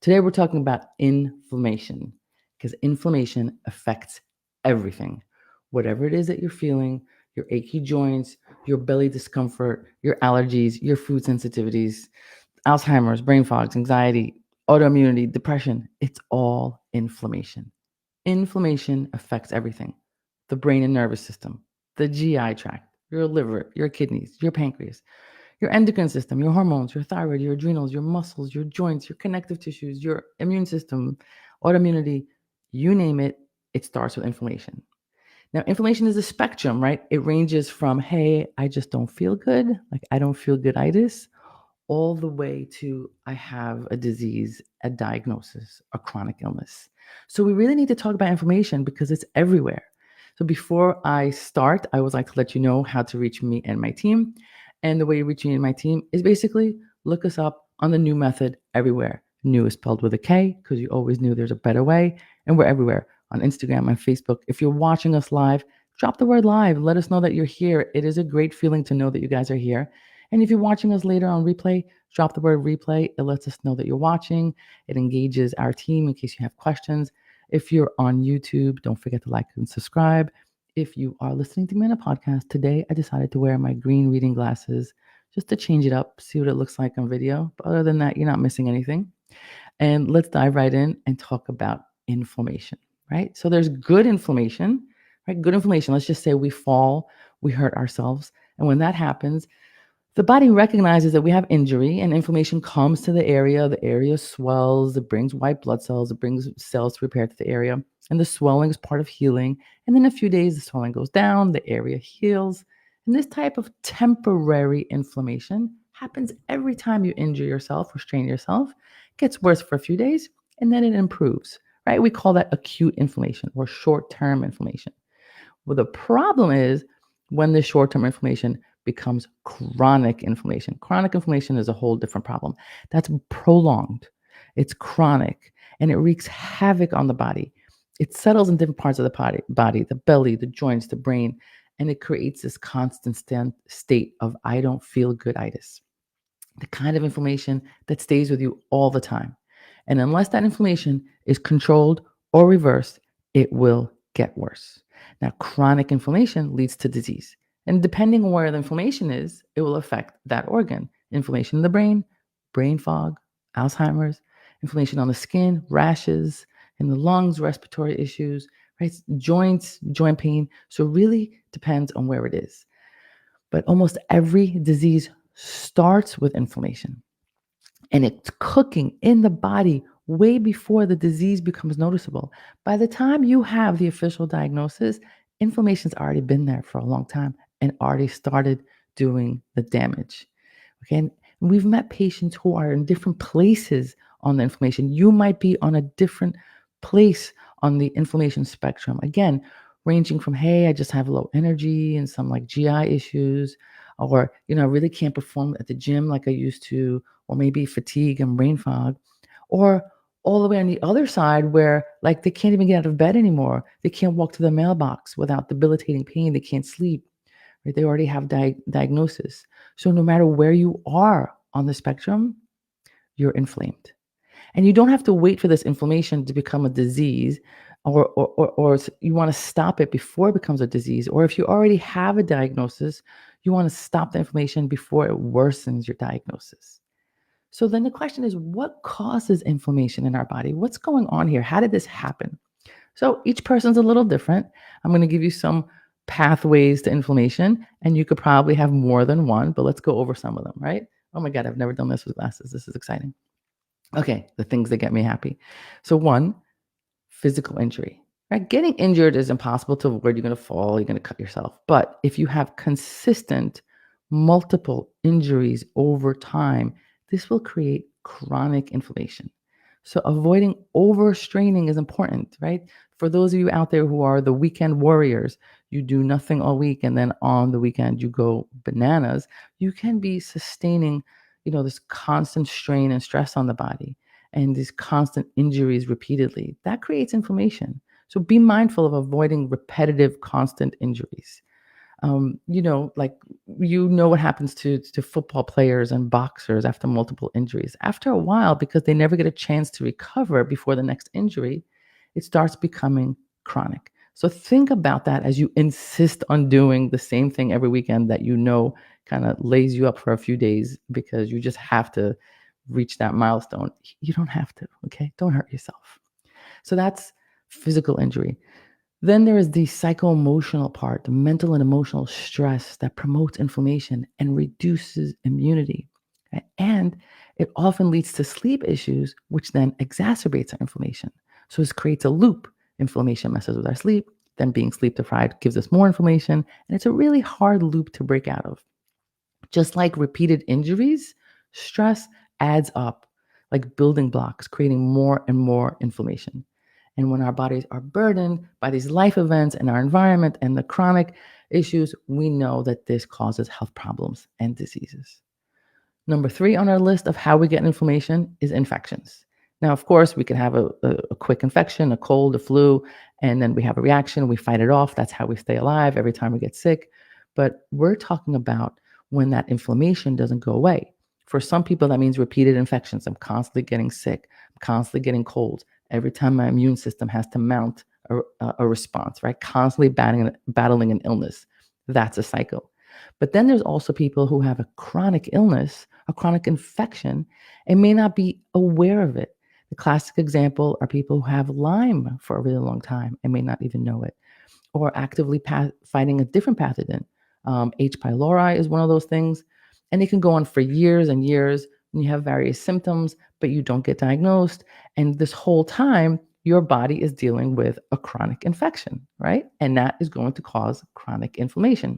Today we're talking about inflammation because inflammation affects everything. Whatever it is that you're feeling, your achy joints, your belly discomfort, your allergies, your food sensitivities, Alzheimer's, brain fogs, anxiety, autoimmunity, depression, it's all inflammation. Inflammation affects everything: the brain and nervous system, the GI tract, your liver, your kidneys, your pancreas, your endocrine system, your hormones, your thyroid, your adrenals, your muscles, your joints, your connective tissues, your immune system, autoimmunity, you name it, it starts with inflammation. Now, inflammation is a spectrum, right? It ranges from, hey, I just don't feel good, like I don't feel good-itis, all the way to I have a disease, a diagnosis, a chronic illness. So we really need to talk about inflammation because it's everywhere. So before I start, I would like to let you know how to reach me and my team. And the way you reach me and my team is basically look us up on the New Method everywhere. New is spelled with a K because you always knew there's a better way. And we're everywhere on Instagram and Facebook. If you're watching us live, drop the word live. Let us know that you're here. It is a great feeling to know that you guys are here. And if you're watching us later on replay, drop the word replay. It lets us know that you're watching. It engages our team in case you have questions. If you're on YouTube, don't forget to like and subscribe. If you are listening to me on a podcast, today I decided to wear my green reading glasses just to change it up, see what it looks like on video. But other than that, you're not missing anything. And let's dive right in and talk about inflammation, right? So there's good inflammation, right? Good inflammation. Let's just say we fall, we hurt ourselves. And when that happens, the body recognizes that we have injury and inflammation comes to the area swells, it brings white blood cells, it brings cells to repair to the area, and the swelling is part of healing. And then in a few days, the swelling goes down, the area heals. And this type of temporary inflammation happens every time you injure yourself or strain yourself. It gets worse for a few days, and then it improves, right? We call that acute inflammation or short-term inflammation. Well, the problem is when the short-term inflammation becomes chronic inflammation. Chronic inflammation is a whole different problem. That's prolonged. It's chronic and it wreaks havoc on the body. It settles in different parts of the body, the belly, the joints, the brain, and it creates this constant state of I-Don't-feel-Good-Itis, the kind of inflammation that stays with you all the time. And unless that inflammation is controlled or reversed, it will get worse. Now, chronic inflammation leads to disease. And depending on where the inflammation is, it will affect that organ. Inflammation in the brain, brain fog, Alzheimer's, inflammation on the skin, rashes, in the lungs, respiratory issues, right? Joints, joint pain. So it really depends on where it is. But almost every disease starts with inflammation, and it's cooking in the body way before the disease becomes noticeable. By the time you have the official diagnosis, inflammation's already been there for a long time and already started doing the damage. Okay. And we've met patients who are in different places on the inflammation. You might be on a different place on the inflammation spectrum. Again, ranging from, hey, I just have low energy and some like GI issues, or, I really can't perform at the gym like I used to, or maybe fatigue and brain fog, or all the way on the other side where like they can't even get out of bed anymore. They can't walk to the mailbox without debilitating pain. They can't sleep. Right? They already have diagnosis. So no matter where you are on the spectrum, you're inflamed. And you don't have to wait for this inflammation to become a disease, or you want to stop it before it becomes a disease. Or if you already have a diagnosis, you want to stop the inflammation before it worsens your diagnosis. So then the question is, what causes inflammation in our body? What's going on here? How did this happen? So each person's a little different. I'm going to give you some pathways to inflammation, and you could probably have more than one, but let's go over some of them, right? Oh my God, I've never done this with glasses. This is exciting. Okay, the things that get me happy. So one, physical injury, right? Getting injured is impossible to avoid. You're going to fall, you're going to cut yourself. But if you have consistent, multiple injuries over time, this will create chronic inflammation. So avoiding overstraining is important, right? For those of you out there who are the weekend warriors, you do nothing all week and then on the weekend you go bananas, you can be sustaining, this constant strain and stress on the body and these constant injuries repeatedly. That creates inflammation. So be mindful of avoiding repetitive, constant injuries. Like what happens to football players and boxers after multiple injuries. After a while, because they never get a chance to recover before the next injury, it starts becoming chronic. So think about that as you insist on doing the same thing every weekend that kind of lays you up for a few days because you just have to reach that milestone. You don't have to, okay? Don't hurt yourself. So that's physical injury. Then there is the psycho-emotional part, the mental and emotional stress that promotes inflammation and reduces immunity. And it often leads to sleep issues, which then exacerbates our inflammation. So this creates a loop. Inflammation messes with our sleep, then being sleep deprived gives us more inflammation, and it's a really hard loop to break out of. Just like repeated injuries, stress adds up like building blocks, creating more and more inflammation. And when our bodies are burdened by these life events and our environment and the chronic issues, we know that this causes health problems and diseases. Number 3 on our list of how we get inflammation is infections. Now, of course, we can have a quick infection, a cold, a flu, and then we have a reaction. We fight it off. That's how we stay alive every time we get sick. But we're talking about when that inflammation doesn't go away. For some people, that means repeated infections. I'm constantly getting sick. I'm constantly getting cold. Every time my immune system has to mount a response, right? Constantly battling an illness. That's a cycle. But then there's also people who have a chronic illness, a chronic infection, and may not be aware of it. The classic example are people who have Lyme for a really long time and may not even know it, or actively fighting a different pathogen. H. pylori is one of those things, and it can go on for years and years. And you have various symptoms, but you don't get diagnosed. And this whole time, your body is dealing with a chronic infection, right? And that is going to cause chronic inflammation.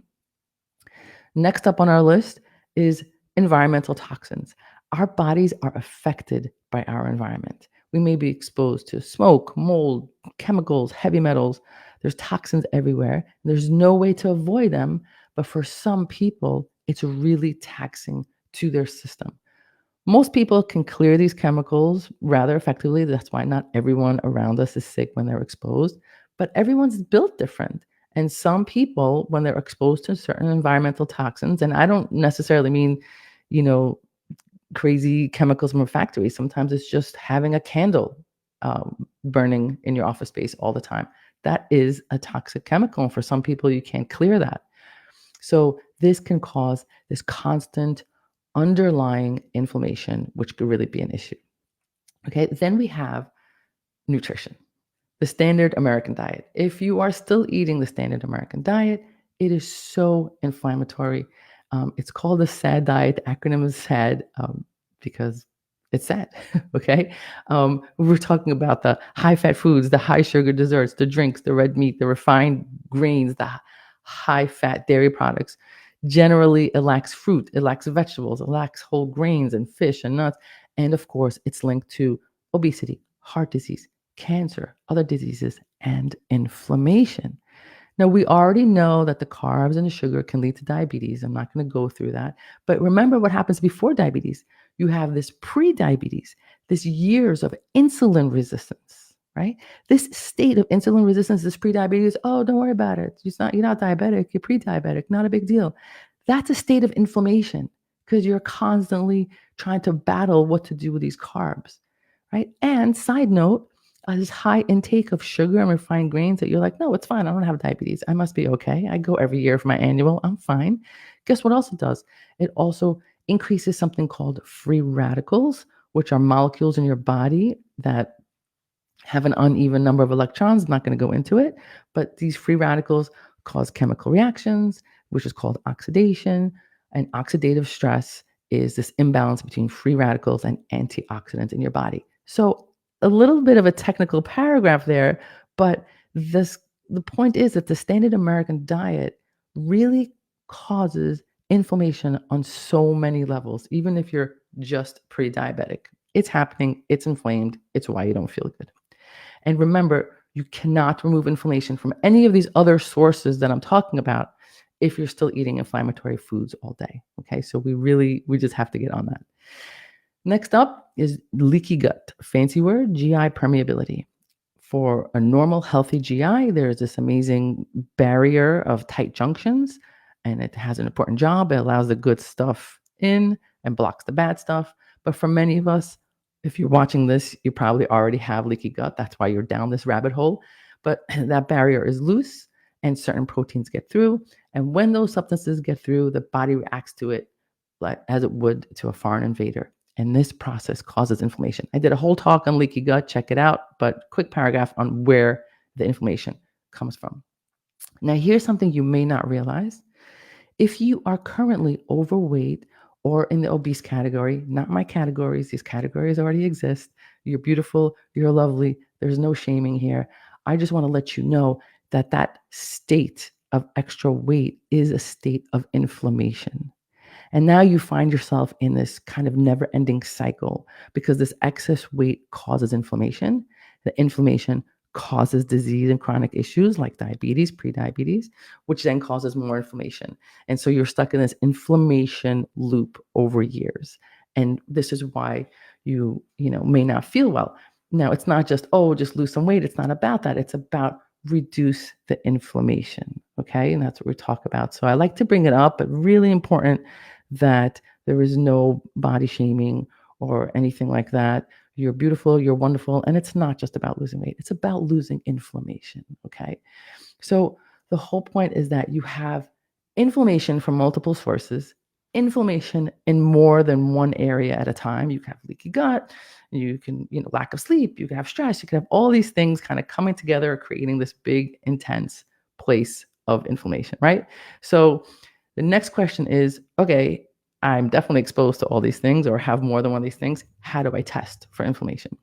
Next up on our list is environmental toxins. Our bodies are affected by our environment. We may be exposed to smoke, mold, chemicals, heavy metals. There's toxins everywhere. There's no way to avoid them, but for some people, it's really taxing to their system. Most people can clear these chemicals rather effectively. That's why not everyone around us is sick when they're exposed, but everyone's built different. And some people, when they're exposed to certain environmental toxins, and I don't necessarily mean, you know, crazy chemicals from a factory. Sometimes it's just having a candle burning in your office space all the time. That is a toxic chemical. And for some people, you can't clear that. So this can cause this constant underlying inflammation, which could really be an issue. Okay, then we have nutrition, the standard American diet. If you are still eating the standard American diet, it is so inflammatory. It's called the SAD diet. The acronym is SAD because it's sad. Okay, we're talking about the high-fat foods, the high-sugar desserts, the drinks, the red meat, the refined grains, the high-fat dairy products. Generally, it lacks fruit, it lacks vegetables, it lacks whole grains and fish and nuts, and of course, it's linked to obesity, heart disease, cancer, other diseases, and inflammation. Now, we already know that the carbs and the sugar can lead to diabetes. I'm not going to go through that. But remember what happens before diabetes. You have this pre-diabetes, this years of insulin resistance, right? This state of insulin resistance, this pre-diabetes, oh, don't worry about it. You're not diabetic, you're pre-diabetic, not a big deal. That's a state of inflammation because you're constantly trying to battle what to do with these carbs, right? And side note, this high intake of sugar and refined grains that you're like, no, it's fine. I don't have diabetes. I must be okay. I go every year for my annual. I'm fine. Guess what else it does? It also increases something called free radicals, which are molecules in your body that have an uneven number of electrons. I'm not going to go into it, but these free radicals cause chemical reactions, which is called oxidation. And oxidative stress is this imbalance between free radicals and antioxidants in your body. So a little bit of a technical paragraph there, but the point is that the standard American diet really causes inflammation on so many levels, even if you're just pre-diabetic. It's happening, it's inflamed, it's why you don't feel good. And remember, you cannot remove inflammation from any of these other sources that I'm talking about if you're still eating inflammatory foods all day. Okay, so we just have to get on that. Next up is leaky gut, fancy word, GI permeability. For a normal, healthy GI, there's this amazing barrier of tight junctions. and it has an important job. It allows the good stuff in and blocks the bad stuff. But for many of us, if you're watching this, you probably already have leaky gut. That's why you're down this rabbit hole. But that barrier is loose and certain proteins get through. And when those substances get through, the body reacts to it like as it would to a foreign invader. And this process causes inflammation. I did a whole talk on leaky gut. Check it out. But quick paragraph on where the inflammation comes from. Now, here's something you may not realize. If you are currently overweight or in the obese category, not my categories, these categories already exist. You're beautiful, you're lovely, there's no shaming here. I just want to let you know that that state of extra weight is a state of inflammation. And now you find yourself in this kind of never ending cycle because this excess weight causes inflammation. The inflammation causes disease and chronic issues like diabetes, prediabetes, which then causes more inflammation. And so you're stuck in this inflammation loop over years. And this is why you may not feel well. Now, it's not just, oh, just lose some weight. It's not about that. It's about reduce the inflammation. Okay. And that's what we talk about. So I like to bring it up, but really important that there is no body shaming or anything like that. You're beautiful, you're wonderful. And it's not just about losing weight, it's about losing inflammation. Okay. So the whole point is that you have inflammation from multiple sources, inflammation in more than one area at a time. You can have leaky gut, you can, lack of sleep, you can have stress, you can have all these things kind of coming together, creating this big, intense place of inflammation, right? So the next question is, okay, I'm definitely exposed to all these things or have more than one of these things. How do I test for inflammation?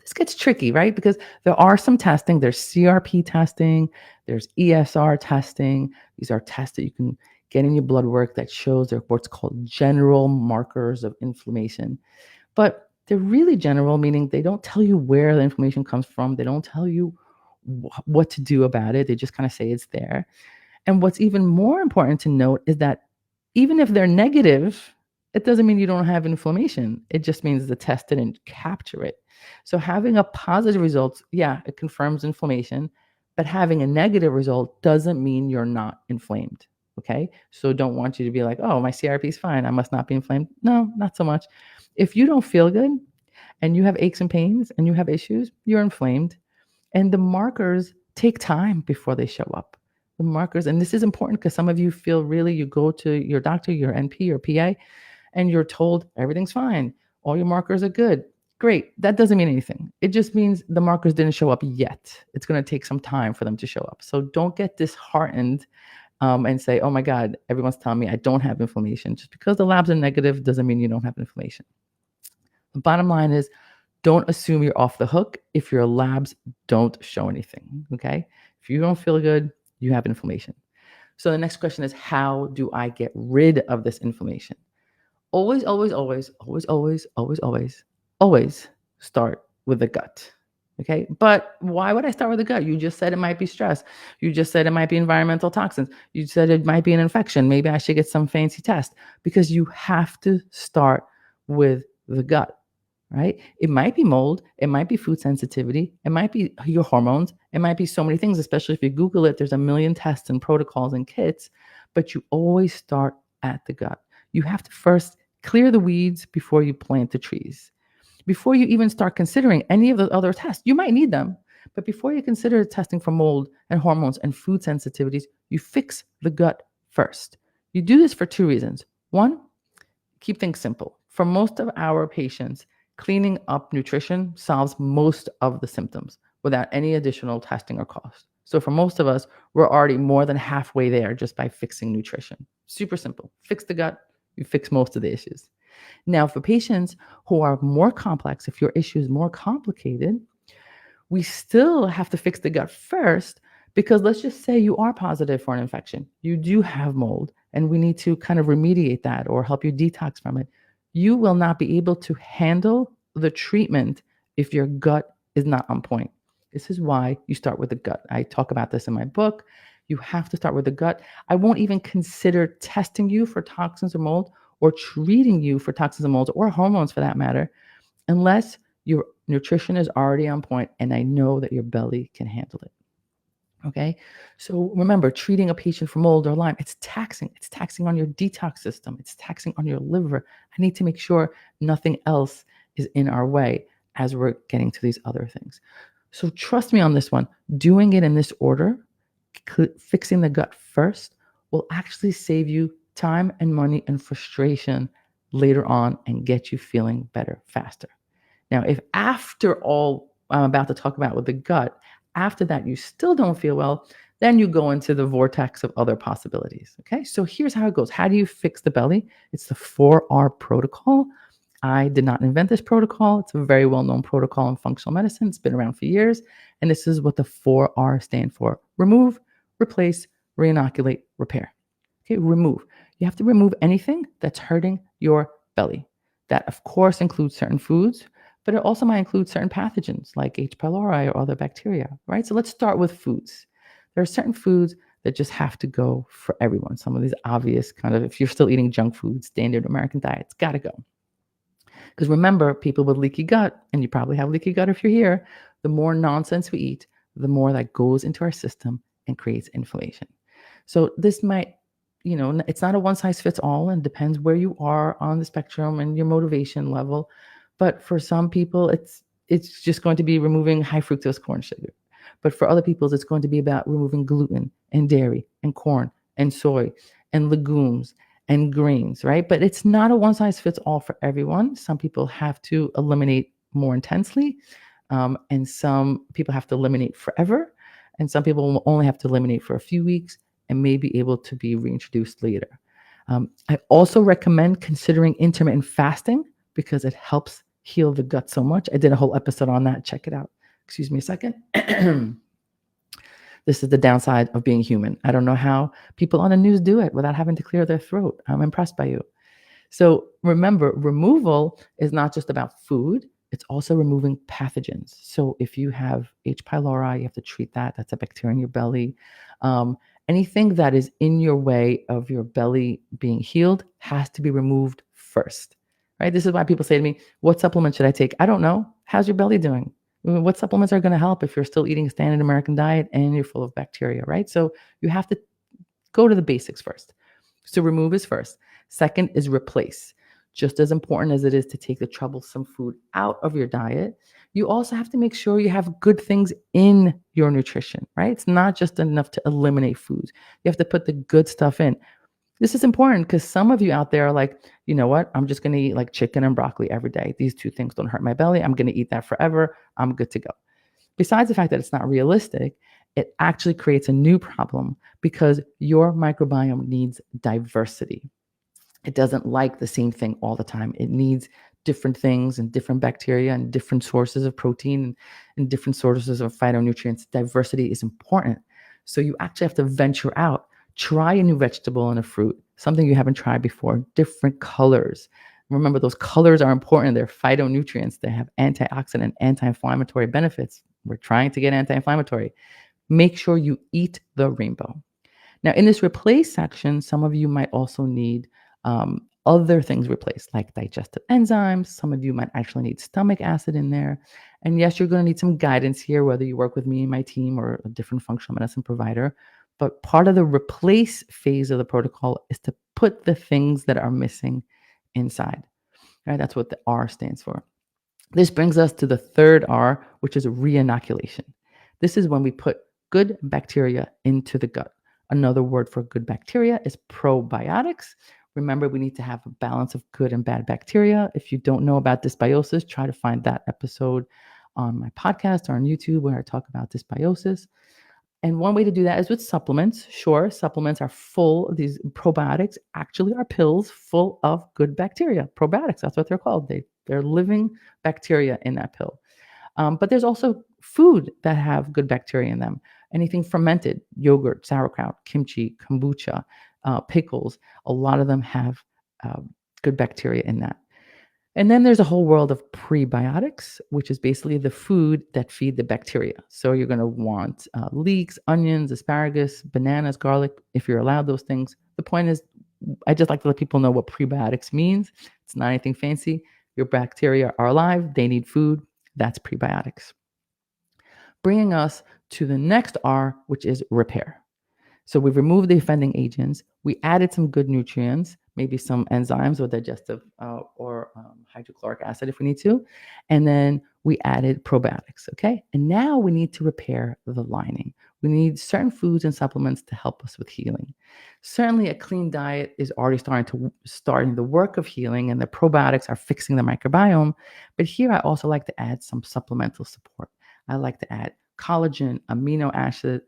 This gets tricky, right? Because there are some testing. There's CRP testing. There's ESR testing. These are tests that you can get in your blood work that shows what's called general markers of inflammation. But they're really general, meaning they don't tell you where the inflammation comes from. They don't tell you what to do about it. They just kind of say it's there. And what's even more important to note is that even if they're negative, it doesn't mean you don't have inflammation. It just means the test didn't capture it. So having a positive result, yeah, it confirms inflammation, but having a negative result doesn't mean you're not inflamed. Okay. So don't want you to be like, oh, my CRP is fine, I must not be inflamed. No, not so much. If you don't feel good and you have aches and pains and you have issues, you're inflamed. And the markers take time before they show up. The markers, and this is important because some of you feel really, you go to your doctor, your NP, your PA, and you're told everything's fine. All your markers are good. Great. That doesn't mean anything. It just means the markers didn't show up yet. It's going to take some time for them to show up. So don't get disheartened and say, oh my God, everyone's telling me I don't have inflammation. Just because the labs are negative doesn't mean you don't have inflammation. The bottom line is, don't assume you're off the hook if your labs don't show anything. Okay. If you don't feel good, you have inflammation. So the next question is, how do I get rid of this inflammation? Always, always, always, always, always, always, always, always start with the gut. Okay. But why would I start with the gut? You just said it might be stress. You just said it might be environmental toxins. You said it might be an infection. Maybe I should get some fancy test, because you have to start with the gut. Right? It might be mold. It might be food sensitivity. It might be your hormones. It might be so many things, especially if you Google it. There's a million tests and protocols and kits, but you always start at the gut. You have to first clear the weeds before you plant the trees. Before you even start considering any of the other tests, you might need them, but before you consider testing for mold and hormones and food sensitivities, you fix the gut first. You do this for two reasons. One, keep things simple. For most of our patients, cleaning up nutrition solves most of the symptoms without any additional testing or cost. So for most of us, we're already more than halfway there just by fixing nutrition. Super simple. Fix the gut, you fix most of the issues. Now, for patients who are more complex, if your issue is more complicated, we still have to fix the gut first, because let's just say you are positive for an infection. You do have mold, and we need to kind of remediate that or help you detox from it. You will not be able to handle the treatment if your gut is not on point. This is why you start with the gut. I talk about this in my book. You have to start with the gut. I won't even consider testing you for toxins or mold, or treating you for toxins and molds, or hormones for that matter, unless your nutrition is already on point and I know that your belly can handle it. Okay. So remember, treating a patient for mold or Lyme, it's taxing. It's taxing on your detox system. It's taxing on your liver. I need to make sure nothing else is in our way as we're getting to these other things. So trust me on this one. Doing it in this order, fixing the gut first, will actually save you time and money and frustration later on and get you feeling better faster. Now, if after all I'm about to talk about with the gut, after that you still don't feel well, then you go into the vortex of other possibilities. Okay, so here's how it goes. How do you fix the belly? It's the 4R protocol. I did not invent this protocol. It's a very well known protocol in functional medicine. It's been around for years. And this is what the 4R stand for: remove, replace, reinoculate, repair. Okay, remove. You have to remove anything that's hurting your belly. That, of course, includes certain foods, but it also might include certain pathogens like H. pylori or other bacteria, right? So let's start with foods. There are certain foods that just have to go for everyone. Some of these obvious kind of, if you're still eating junk food, standard American diet, it's got to go. Because remember, people with leaky gut, and you probably have leaky gut if you're here, the more nonsense we eat, the more that goes into our system and creates inflammation. So this might, it's not a one size fits all, and depends where you are on the spectrum and your motivation level. But for some people, it's just going to be removing high fructose corn sugar. But for other people, it's going to be about removing gluten and dairy and corn and soy and legumes and grains, right? But it's not a one size fits all for everyone. Some people have to eliminate more intensely, and some people have to eliminate forever, and some people will only have to eliminate for a few weeks and may be able to be reintroduced later. I also recommend considering intermittent fasting because it helps heal the gut so much. I did a whole episode on that. Check it out. Excuse me a second. This is the downside of being human. I don't know how people on the news do it without having to clear their throat. I'm impressed by you. So remember, removal is not just about food, it's also removing pathogens. So if you have H. pylori, you have to treat that. That's a bacteria in your belly. Anything that is in your way of your belly being healed has to be removed first, right? This is why people say to me, what supplement should I take? I don't know. How's your belly doing? What supplements are going to help if you're still eating a standard American diet and you're full of bacteria, right? So you have to go to the basics first. So remove is first. Second is replace. Just as important as it is to take the troublesome food out of your diet, you also have to make sure you have good things in your nutrition, right? It's not just enough to eliminate foods. You have to put the good stuff in. This is important because some of you out there are like, you know what? I'm just going to eat like chicken and broccoli every day. These two things don't hurt my belly. I'm going to eat that forever. I'm good to go. Besides the fact that it's not realistic, it actually creates a new problem because your microbiome needs diversity. It doesn't like the same thing all the time. It needs different things and different bacteria and different sources of protein and different sources of phytonutrients. Diversity is important. So you actually have to venture out, try a new vegetable and a fruit, something you haven't tried before, different colors. Remember, those colors are important. They're phytonutrients. They have antioxidant, anti-inflammatory benefits. We're trying to get anti-inflammatory. Make sure you eat the rainbow. Now, in this replace section, some of you might also need other things replaced, like digestive enzymes. Some of you might actually need stomach acid in there. And yes, you're going to need some guidance here, whether you work with me and my team or a different functional medicine provider. But part of the replace phase of the protocol is to put the things that are missing inside. Right? That's what the R stands for. This brings us to the third R, which is reinoculation. This is when we put good bacteria into the gut. Another word for good bacteria is probiotics. Remember, we need to have a balance of good and bad bacteria. If you don't know about dysbiosis, try to find that episode on my podcast or on YouTube where I talk about dysbiosis. And one way to do that is with supplements. Sure, supplements are full of these probiotics, actually are pills full of good bacteria. Probiotics, that's what they're called. They're living bacteria in that pill. But there's also food that have good bacteria in them. Anything fermented, yogurt, sauerkraut, kimchi, kombucha, pickles, a lot of them have good bacteria in that. And then there's a whole world of prebiotics, which is basically the food that feed the bacteria. So you're going to want leeks, onions, asparagus, bananas, garlic, if you're allowed those things. The point is, I just like to let people know what prebiotics means. It's not anything fancy. Your bacteria are alive. They need food. That's prebiotics. Bringing us to the next R, which is repair. So we've removed the offending agents. We added some good nutrients, maybe some enzymes or digestive or hydrochloric acid if we need to. And then we added probiotics. Okay. And now we need to repair the lining. We need certain foods and supplements to help us with healing. Certainly, a clean diet is already starting the work of healing, and the probiotics are fixing the microbiome. But here, I also like to add some supplemental support. I like to add collagen,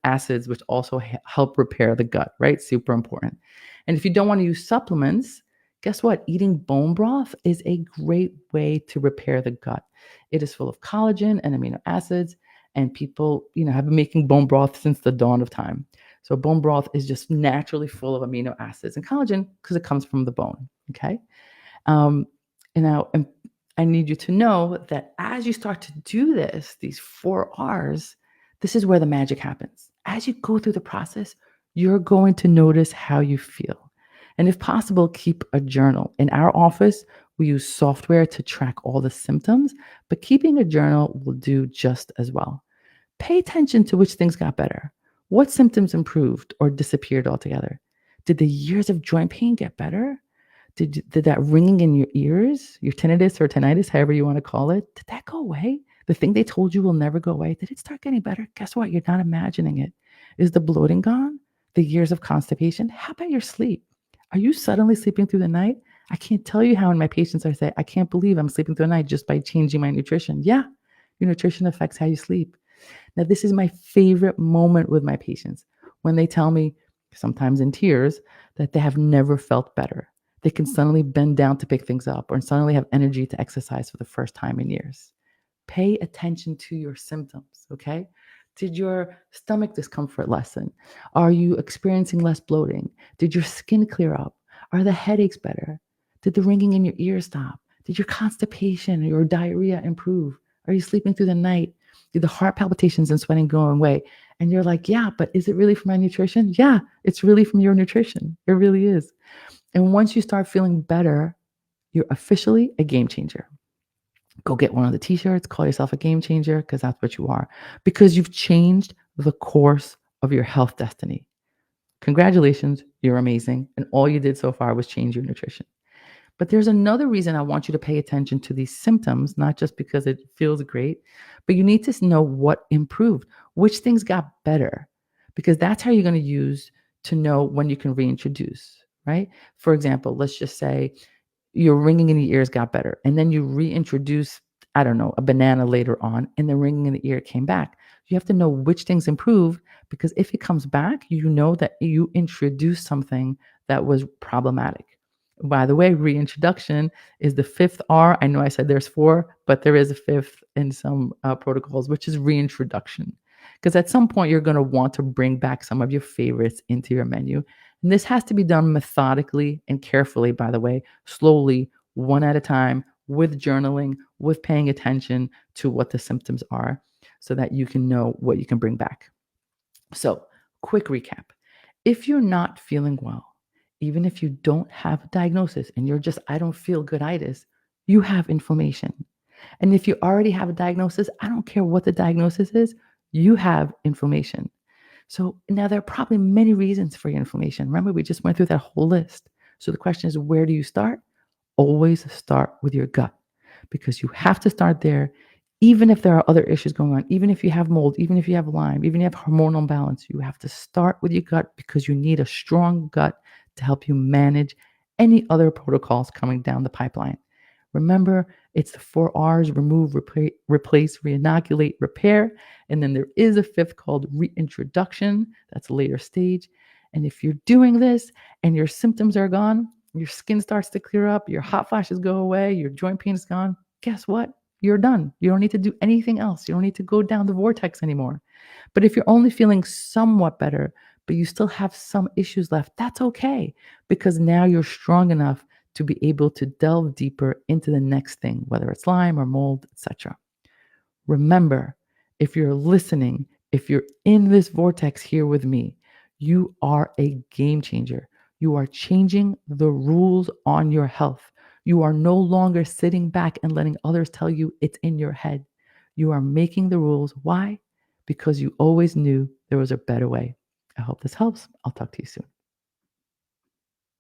acids, which also help repair the gut, right? Super important. And if you don't want to use supplements, guess what? Eating bone broth is a great way to repair the gut. It is full of collagen and amino acids, and people, have been making bone broth since the dawn of time. So bone broth is just naturally full of amino acids and collagen because it comes from the bone. Okay. Um, and I need you to know that as you start to do this, these 4 R's, this is where the magic happens. As you go through the process, you're going to notice how you feel. And if possible, keep a journal. In our office, we use software to track all the symptoms, but keeping a journal will do just as well. Pay attention to which things got better. What symptoms improved or disappeared altogether? Did the years of joint pain get better? Did that ringing in your ears, your tinnitus or tinnitus, however you want to call it, did that go away? The thing they told you will never go away, did it start getting better? Guess what? You're not imagining it. Is the bloating gone? The years of constipation? How about your sleep? Are you suddenly sleeping through the night? I can't tell you how in my patients I say, I can't believe I'm sleeping through the night just by changing my nutrition. Yeah, your nutrition affects how you sleep. Now, this is my favorite moment with my patients when they tell me, sometimes in tears, that they have never felt better. They can suddenly bend down to pick things up or suddenly have energy to exercise for the first time in years. Pay attention to your symptoms, okay? Did your stomach discomfort lessen? Are you experiencing less bloating? Did your skin clear up? Are the headaches better? Did the ringing in your ears stop? Did your constipation or your diarrhea improve? Are you sleeping through the night? Did the heart palpitations and sweating go away? And you're like, yeah, but is it really from my nutrition? Yeah, it's really from your nutrition. It really is. And once you start feeling better, you're officially a game changer. Go get one of the t-shirts, call yourself a game changer, because that's what you are. Because you've changed the course of your health destiny. Congratulations, you're amazing. And all you did so far was change your nutrition. But there's another reason I want you to pay attention to these symptoms, not just because it feels great, but you need to know what improved, which things got better, because that's how you're going to use to know when you can reintroduce, right? For example, let's just say your ringing in the ears got better, and then you reintroduce, I don't know, a banana later on, and the ringing in the ear came back. You have to know which things improved, because if it comes back, you know that you introduced something that was problematic. By the way, reintroduction is the 5th R. I know I said there's 4, but there is a 5th in some protocols, which is reintroduction. Because at some point, you're going to want to bring back some of your favorites into your menu. And this has to be done methodically and carefully, by the way, slowly, one at a time, with journaling, with paying attention to what the symptoms are, so that you can know what you can bring back. So, quick recap. If you're not feeling well, even if you don't have a diagnosis and you're just, I don't feel good-itis, you have inflammation. And if you already have a diagnosis, I don't care what the diagnosis is, you have inflammation. So now there are probably many reasons for your inflammation. Remember, we just went through that whole list. So the question is, where do you start? Always start with your gut, because you have to start there, even if there are other issues going on, even if you have mold, even if you have Lyme, even if you have hormonal imbalance, you have to start with your gut, because you need a strong gut to help you manage any other protocols coming down the pipeline. Remember, it's the 4 R's: remove, replace, reinoculate, repair. And then there is a 5th called reintroduction. That's a later stage. And if you're doing this and your symptoms are gone, your skin starts to clear up, your hot flashes go away, your joint pain is gone, guess what? You're done. You don't need to do anything else. You don't need to go down the vortex anymore. But if you're only feeling somewhat better, but you still have some issues left, that's okay, because now you're strong enough to be able to delve deeper into the next thing, whether it's Lyme or mold, etc. Remember, if you're listening, if you're in this vortex here with me, you are a game changer. You are changing the rules on your health. You are no longer sitting back and letting others tell you it's in your head. You are making the rules. Why? because you always knew there was a better way. I hope this helps. I'll talk to you soon.